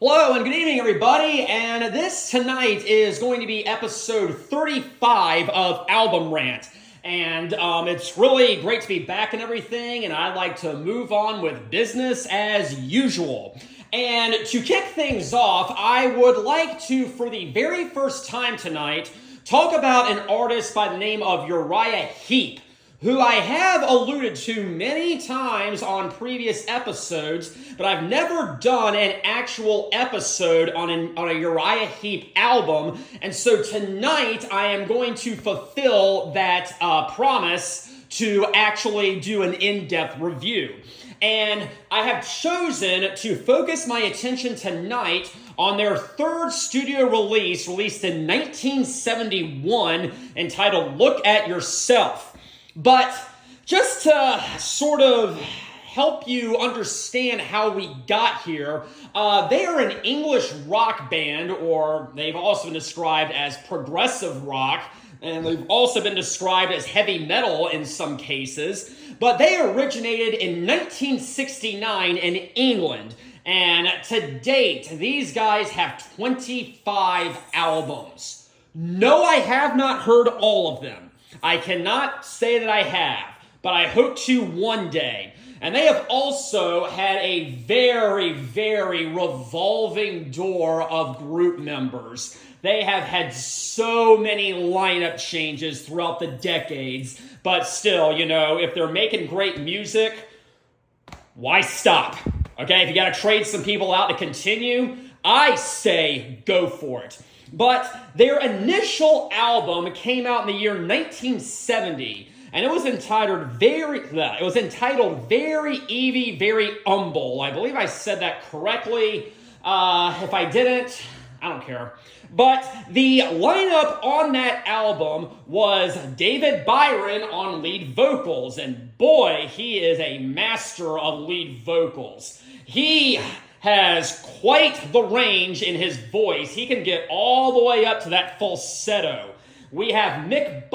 Hello and good evening, everybody, and this tonight is going to be episode 35 of Album Rant, and it's really great to be back and everything, and I'd like to move on with business as usual. And to kick things off, I would like to, for the very first time tonight, talk about an artist by the name of Uriah Heep, who I have alluded to many times on previous episodes, but I've never done an actual episode on a Uriah Heep album, and so tonight I am going to fulfill that promise to actually do an in-depth review. And I have chosen to focus my attention tonight on their third studio release, released in 1971, entitled Look at Yourself. But just to sort of help you understand how we got here, they are an English rock band, or they've also been described as progressive rock, and they've also been described as heavy metal in some cases. But they originated in 1969 in England, and to date, these guys have 25 albums. No, I have not heard all of them. I cannot say that I have, but I hope to one day. And they have also had a very, very revolving door of group members. They have had so many lineup changes throughout the decades, but still, you know, if they're making great music, why stop? Okay, if you got to trade some people out to continue, I say go for it. But their initial album came out in the year 1970, and it was entitled Very Evie, Very Humble. I believe I said that correctly. If I didn't, I don't care. But the lineup on that album was David Byron on lead vocals, and boy, he is a master of lead vocals. He has quite the range in his voice. He can get all the way up to that falsetto. We have Mick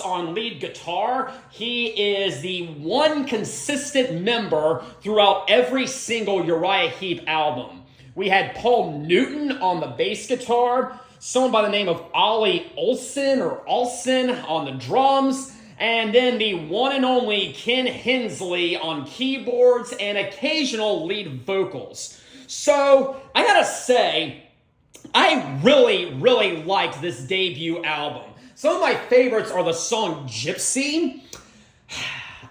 on lead guitar. He is the one consistent member throughout every single Uriah Heep album. We had Paul Newton on the bass guitar, someone by the name of Ollie Olsen on the drums, and then the one and only Ken Hensley on keyboards and occasional lead vocals. So, I gotta say, I really, really liked this debut album. Some of my favorites are the song Gypsy.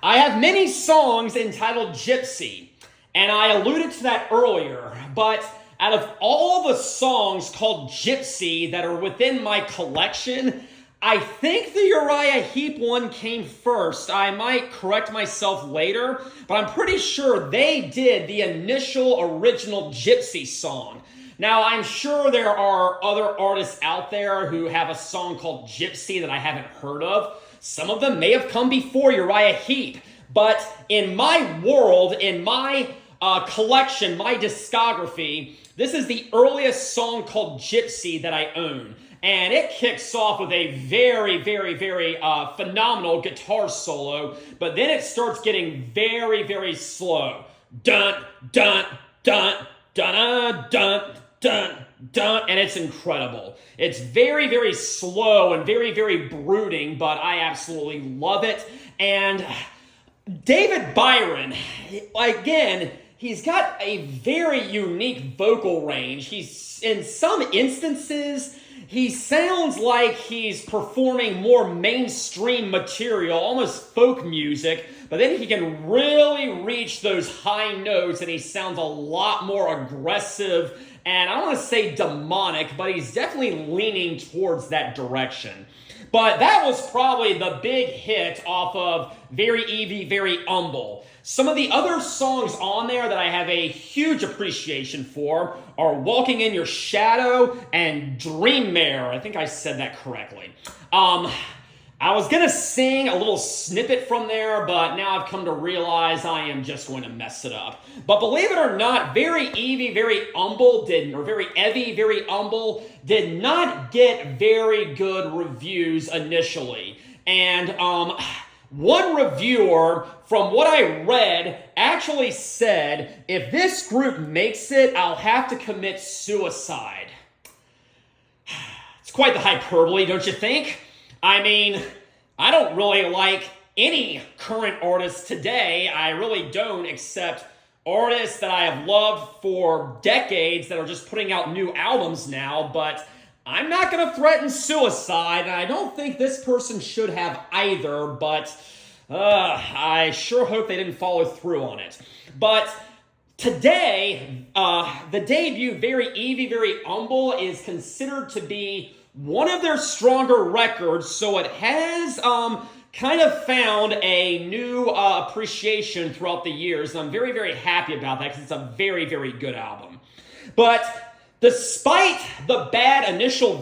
I have many songs entitled Gypsy, and I alluded to that earlier, but out of all the songs called Gypsy that are within my collection, I think the Uriah Heep one came first. I might correct myself later, but I'm pretty sure they did the initial original Gypsy song. Now, I'm sure there are other artists out there who have a song called Gypsy that I haven't heard of. Some of them may have come before Uriah Heep, but in my world, in my collection, my discography, this is the earliest song called Gypsy that I own. And it kicks off with a very, very, very phenomenal guitar solo, but then it starts getting very, very slow. Dun, dun, dun, dun, dun, dun, dun, and it's incredible. It's very, very slow and very, very brooding, but I absolutely love it. And David Byron, again, he's got a very unique vocal range. He's, in some instances, he sounds like he's performing more mainstream material, almost folk music, but then he can really reach those high notes and he sounds a lot more aggressive and I don't want to say demonic, but he's definitely leaning towards that direction. But that was probably the big hit off of Very Evie, Very Humble. Some of the other songs on there that I have a huge appreciation for are Walking in Your Shadow and Dream Mare. I think I said that correctly. I was going to sing a little snippet from there, but now I've come to realize I am just going to mess it up. But believe it or not, Very Evie, Very Humble Very Evie, Very Humble did not get very good reviews initially. And one reviewer, from what I read, actually said, if this group makes it, I'll have to commit suicide. It's quite the hyperbole, don't you think? I mean, I don't really like any current artists today. I really don't, except artists that I have loved for decades that are just putting out new albums now, but I'm not going to threaten suicide, and I don't think this person should have either, but I sure hope they didn't follow through on it. But today, the debut, Very Eevee, Very Humble, is considered to be one of their stronger records, so it has kind of found a new appreciation throughout the years, and I'm very, very happy about that because it's a very, very good album. But despite the bad initial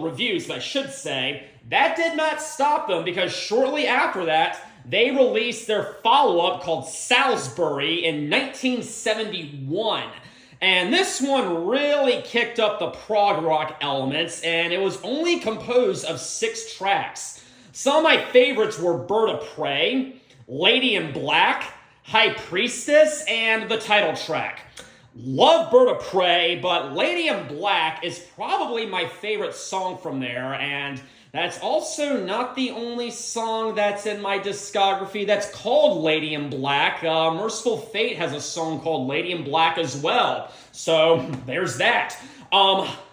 reviews, I should say, that did not stop them, because shortly after that, they released their follow-up called Salisbury in 1971. And this one really kicked up the prog-rock elements, and it was only composed of 6 tracks. Some of my favorites were Bird of Prey, Lady in Black, High Priestess, and the title track. Love Bird of Prey, but Lady in Black is probably my favorite song from there, and that's also not the only song that's in my discography that's called Lady in Black. Merciful Fate has a song called Lady in Black as well, so there's that.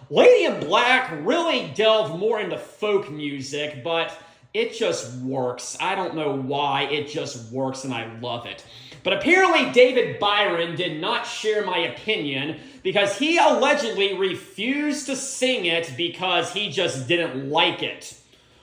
Lady in Black really delved more into folk music, but it just works. I don't know why, it just works, and I love it. But apparently David Byron did not share my opinion, because he allegedly refused to sing it because he just didn't like it.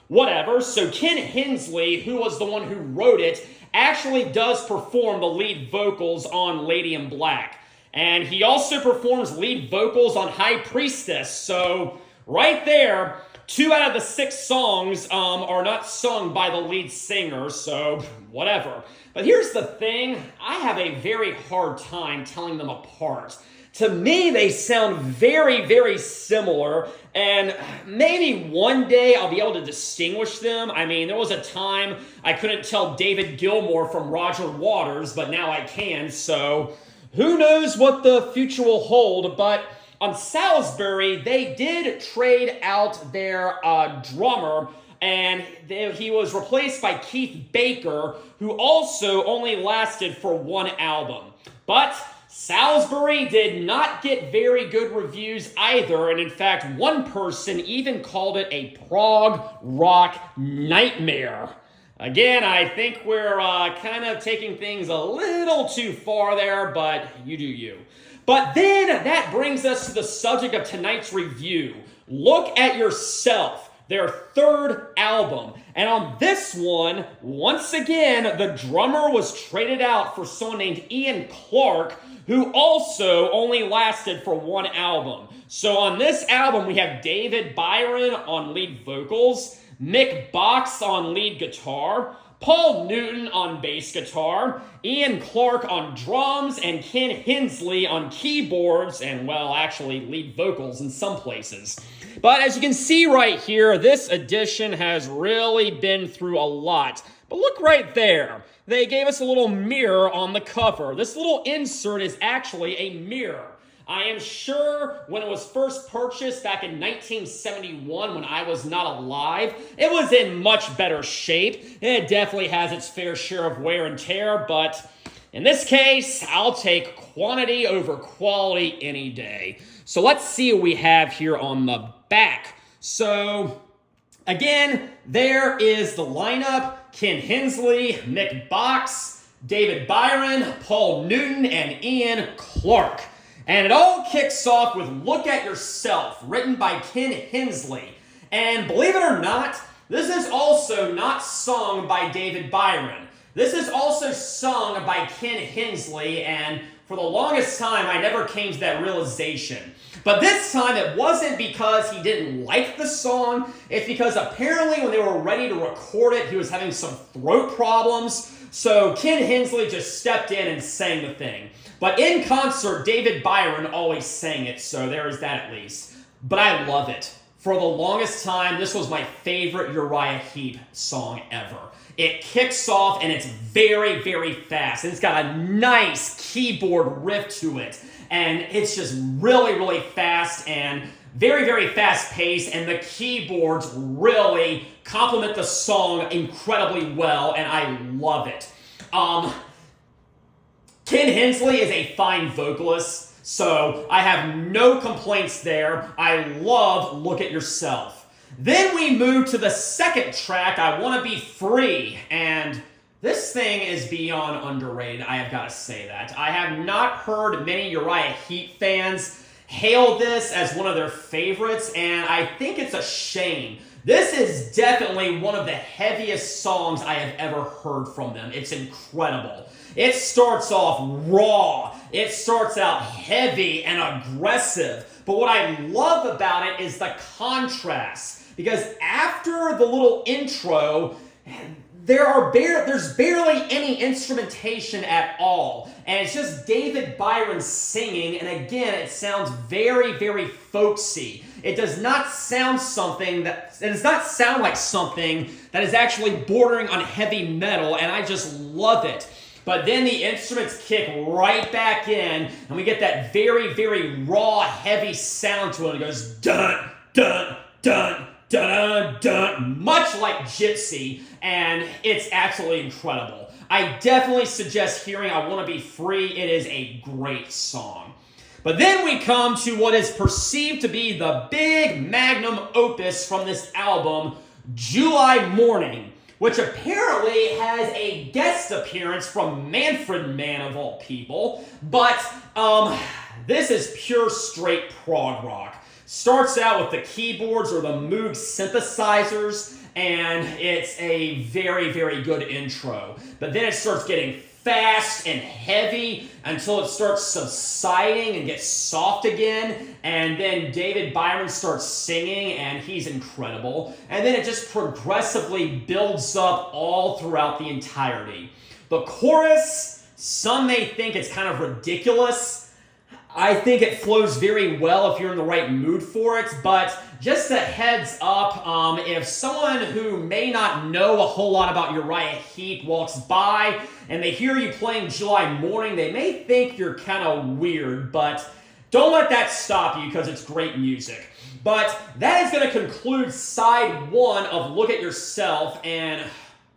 Whatever, so Ken Hensley, who was the one who wrote it, actually does perform the lead vocals on Lady in Black. And he also performs lead vocals on High Priestess, so right there, 2 out of the 6 songs are not sung by the lead singer, so whatever. But here's the thing, I have a very hard time telling them apart. To me, they sound very, very similar, and maybe one day I'll be able to distinguish them. I mean, there was a time I couldn't tell David Gilmour from Roger Waters, but now I can, so who knows what the future will hold. But on Salisbury, they did trade out their drummer, and he was replaced by Keith Baker, who also only lasted for 1 album. But Salisbury did not get very good reviews either, and in fact, one person even called it a prog-rock nightmare. Again, I think we're kind of taking things a little too far there, but you do you. But then that brings us to the subject of tonight's review. Look at Yourself, their 3rd album. And on this one, once again, the drummer was traded out for someone named Ian Clarke, who also only lasted for 1 album. So on this album, we have David Byron on lead vocals, Mick on lead guitar, Paul Newton on bass guitar, Ian Clarke on drums, and Ken Hensley on keyboards, and, well, actually lead vocals in some places. But as you can see right here, this edition has really been through a lot. But look right there. They gave us a little mirror on the cover. This little insert is actually a mirror. I am sure when it was first purchased back in 1971, when I was not alive, it was in much better shape. It definitely has its fair share of wear and tear, but in this case, I'll take quantity over quality any day. So let's see what we have here on the back. So again, there is the lineup. Ken Hensley, Mick, David Byron, Paul Newton, and Ian Clarke. And it all kicks off with Look at Yourself, written by Ken Hensley. And believe it or not, this is also not sung by David Byron. This is also sung by Ken Hensley, and for the longest time, I never came to that realization. But this time, it wasn't because he didn't like the song. It's because apparently when they were ready to record it, he was having some throat problems. So Ken Hensley just stepped in and sang the thing. But in concert, David Byron always sang it, so there is that at least. But I love it. For the longest time, this was my favorite Uriah Heep song ever. It kicks off and it's very, very fast. And it's got a nice keyboard riff to it. And it's just really, really fast and very, very fast paced. And the keyboards really complement the song incredibly well. And I love it. Ken Hensley is a fine vocalist, so I have no complaints there. I love Look at Yourself. Then we move to the second track, I Want to Be Free, and this thing is beyond underrated, I have got to say that. I have not heard many Uriah Heep fans hail this as one of their favorites, and I think it's a shame. This is definitely one of the heaviest songs I have ever heard from them. It's incredible. It starts off raw. It starts out heavy and aggressive. But what I love about it is the contrast. Because after the little intro, there's barely any instrumentation at all. And it's just David Byron singing. And again, it sounds very, very folksy. It does not sound like something that is actually bordering on heavy metal. And I just love it. But then the instruments kick right back in, and we get that very, very raw, heavy sound to it. It goes dun, dun, dun, dun, dun, much like Gypsy, and it's absolutely incredible. I definitely suggest hearing I Want to Be Free. It is a great song. But then we come to what is perceived to be the big magnum opus from this album, July Morning, which apparently has a guest appearance from Manfred Mann of all people. But this is pure straight prog rock. Starts out with the keyboards or the Moog synthesizers, and it's a very, very good intro. But then it starts getting fast and heavy until it starts subsiding and gets soft again. And then David Byron starts singing, and he's incredible. And then it just progressively builds up all throughout the entirety. The chorus, some may think it's kind of ridiculous. I think it flows very well if you're in the right mood for it, but just a heads up, if someone who may not know a whole lot about Uriah Heep walks by and they hear you playing July Morning, they may think you're kind of weird, but don't let that stop you because it's great music. But that is going to conclude side one of Look at Yourself, and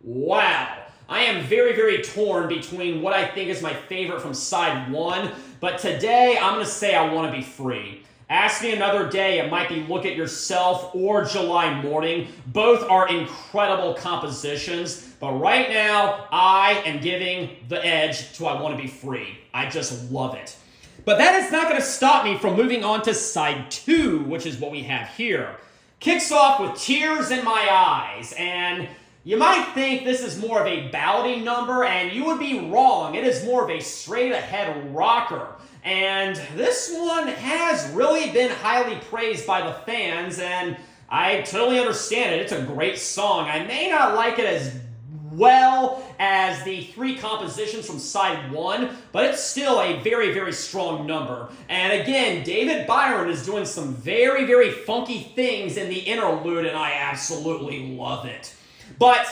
wow. I am very, very torn between what I think is my favorite from side one, but today I'm going to say I Want to Be Free. Ask me another day, it might be Look at Yourself or July Morning. Both are incredible compositions, but right now I am giving the edge to I Want to Be Free. I just love it. But that is not going to stop me from moving on to side two, which is what we have here. Kicks off with Tears in My Eyes, and you might think this is more of a ballady number, and you would be wrong. It is more of a straight-ahead rocker. And this one has really been highly praised by the fans, and I totally understand it. It's a great song. I may not like it as well as the three compositions from side one, but it's still a very, very strong number. And again, David Byron is doing some very, very funky things in the interlude, and I absolutely love it. But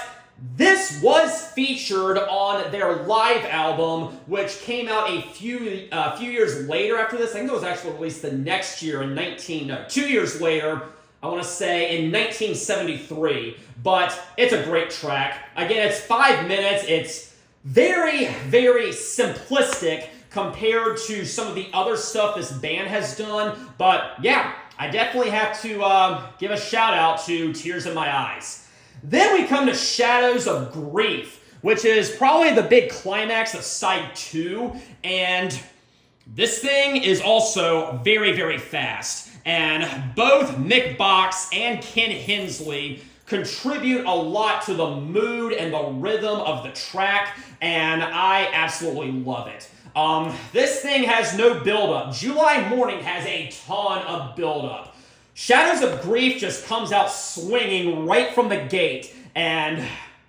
this was featured on their live album, which came out a few years later after this. I think it was actually released the next year in 2 years later, I want to say in 1973. But it's a great track. Again, it's 5 minutes. It's very, very simplistic compared to some of the other stuff this band has done. But yeah, I definitely have to give a shout out to Tears in My Eyes. Then we come to Shadows of Grief, which is probably the big climax of side two, and this thing is also very, very fast. And both Mick and Ken Hensley contribute a lot to the mood and the rhythm of the track, and I absolutely love it. This thing has no build-up. July Morning has a ton of build-up. Shadows of Grief just comes out swinging right from the gate, and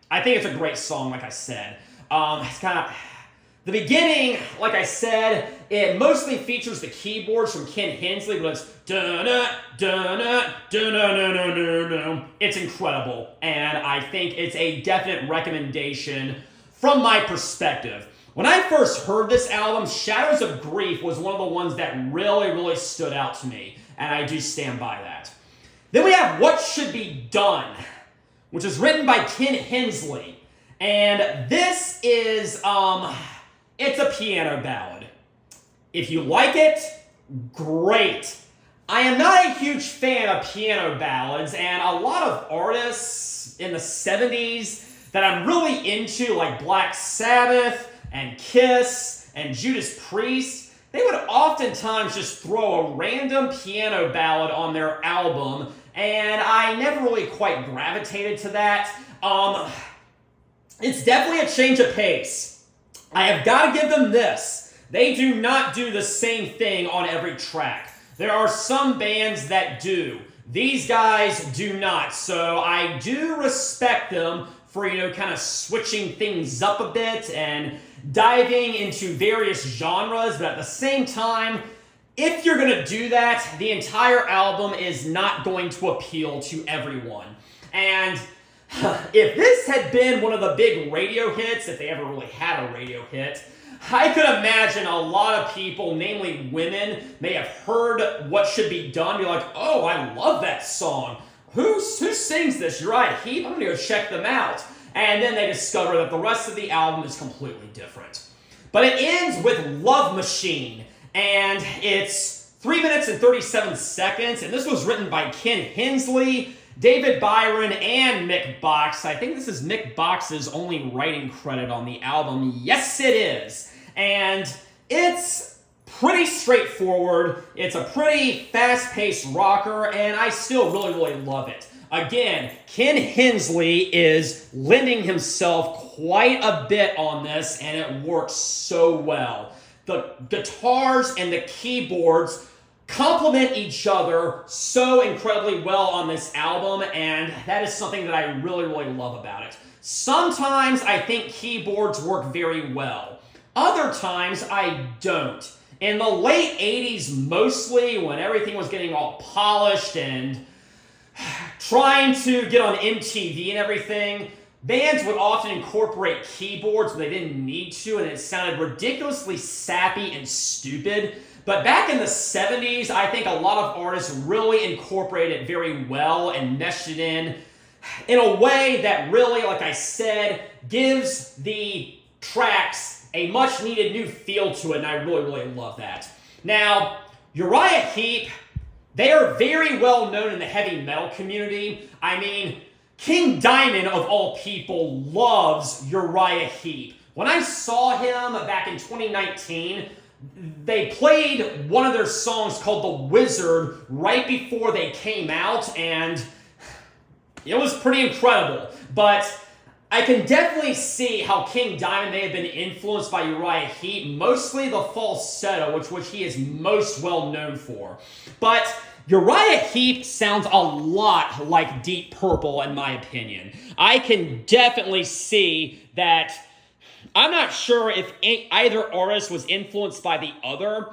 I think it's a great song, like I said. It's kind of The beginning, like I said, it mostly features the keyboards from Ken Hensley, but it's da-na, da-na, da-na-na-na-na-na. It's incredible, and I think it's a definite recommendation from my perspective. When I first heard this album, Shadows of Grief was one of the ones that really stood out to me, and I do stand by that. Then we have What Should Be Done, which is written by Ken Hensley, and this is, it's a piano ballad. If you like it, great. I am not a huge fan of piano ballads, and a lot of artists in the 70s that I'm really into, like Black Sabbath and Kiss and Judas Priest, they would oftentimes just throw a random piano ballad on their album, and I never really quite gravitated to that. It's definitely a change of pace. I have got to give them this. They do not do the same thing on every track. There are some bands that do. These guys do not. So I do respect them for, kind of switching things up a bit and diving into various genres. But at the same time, if you're going to do that, the entire album is not going to appeal to everyone. And if this had been one of the big radio hits, if they ever really had a radio hit, I could imagine a lot of people, namely women, may have heard What Should Be Done, be like, oh, I love that song. Who sings this? Uriah Heep? I'm going to go check them out. And then they discover that the rest of the album is completely different. But it ends with Love Machine, and it's 3 minutes and 37 seconds, and this was written by Ken Hensley, David Byron, and Mick Box. I think this is Mick Box's only writing credit on the album. Yes, it is. And it's pretty straightforward. It's a pretty fast-paced rocker, and I still really love it. Again, Ken Hensley is lending himself quite a bit on this, and it works so well. The guitars and the keyboards complement each other so incredibly well on this album, and that is something that I really love about it. Sometimes I think keyboards work very well. Other times I don't. In the late 80s mostly, when everything was getting all polished and trying to get on MTV and everything, bands would often incorporate keyboards when they didn't need to, and it sounded ridiculously sappy and stupid. But back in the 70s, I think a lot of artists really incorporated it very well and meshed it in a way that really, like I said, gives the tracks a much-needed new feel to it, and I really love that. Now, Uriah Heep, they are very well known in the heavy metal community. I mean, King Diamond, of all people, loves Uriah Heep. When I saw him back in 2019, they played one of their songs called The Wizard right before they came out, and it was pretty incredible. But I can definitely see how King Diamond may have been influenced by Uriah Heep, mostly the falsetto, which he is most well known for. But Uriah Heep sounds a lot like Deep Purple, in my opinion. I can definitely see that. I'm not sure if either artist was influenced by the other.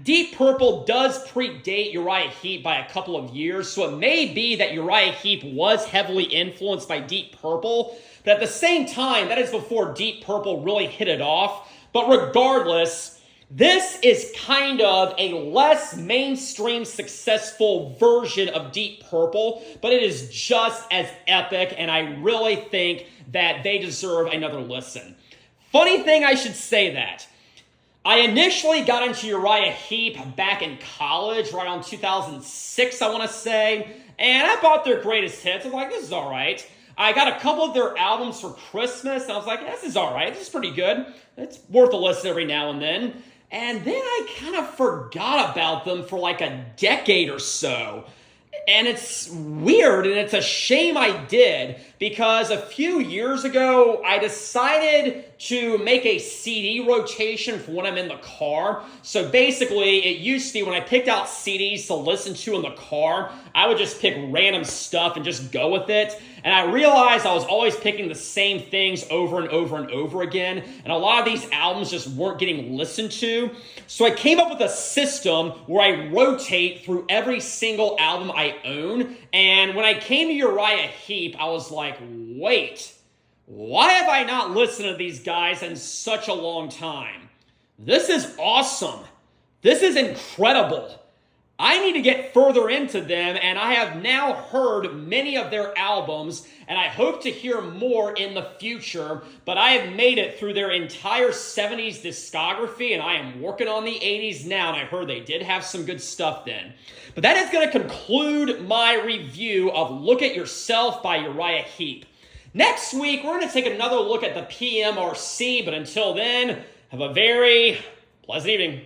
Deep Purple does predate Uriah Heep by a couple of years, so it may be that Uriah Heep was heavily influenced by Deep Purple, but at the same time, that is before Deep Purple really hit it off. But regardless, this is kind of a less mainstream successful version of Deep Purple, but it is just as epic, and I really think that they deserve another listen. Funny thing I should say that. I initially got into Uriah Heep back in college, right around 2006, I want to say, and I bought their greatest hits. I was like, this is all right. I got a couple of their albums for Christmas, and I was like, this is all right. This is pretty good. It's worth a listen every now and then. And then I kind of forgot about them for like a decade or so. And it's weird, and it's a shame I did, because a few years ago, I decided to make a CD rotation for when I'm in the car. So basically, it used to be when I picked out CDs to listen to in the car, I would just pick random stuff and just go with it. And I realized I was always picking the same things over and over and over again, and a lot of these albums just weren't getting listened to. So I came up with a system where I rotate through every single album I own, and when I came to Uriah Heep, I was like, wait, why have I not listened to these guys in such a long time? This is awesome. This is incredible. I need to get further into them, and I have now heard many of their albums, and I hope to hear more in the future, but I have made it through their entire 70s discography, and I am working on the 80s now, and I heard they did have some good stuff then. But that is going to conclude my review of Look at Yourself by Uriah Heep. Next week, we're going to take another look at the PMRC, but until then, have a very pleasant evening.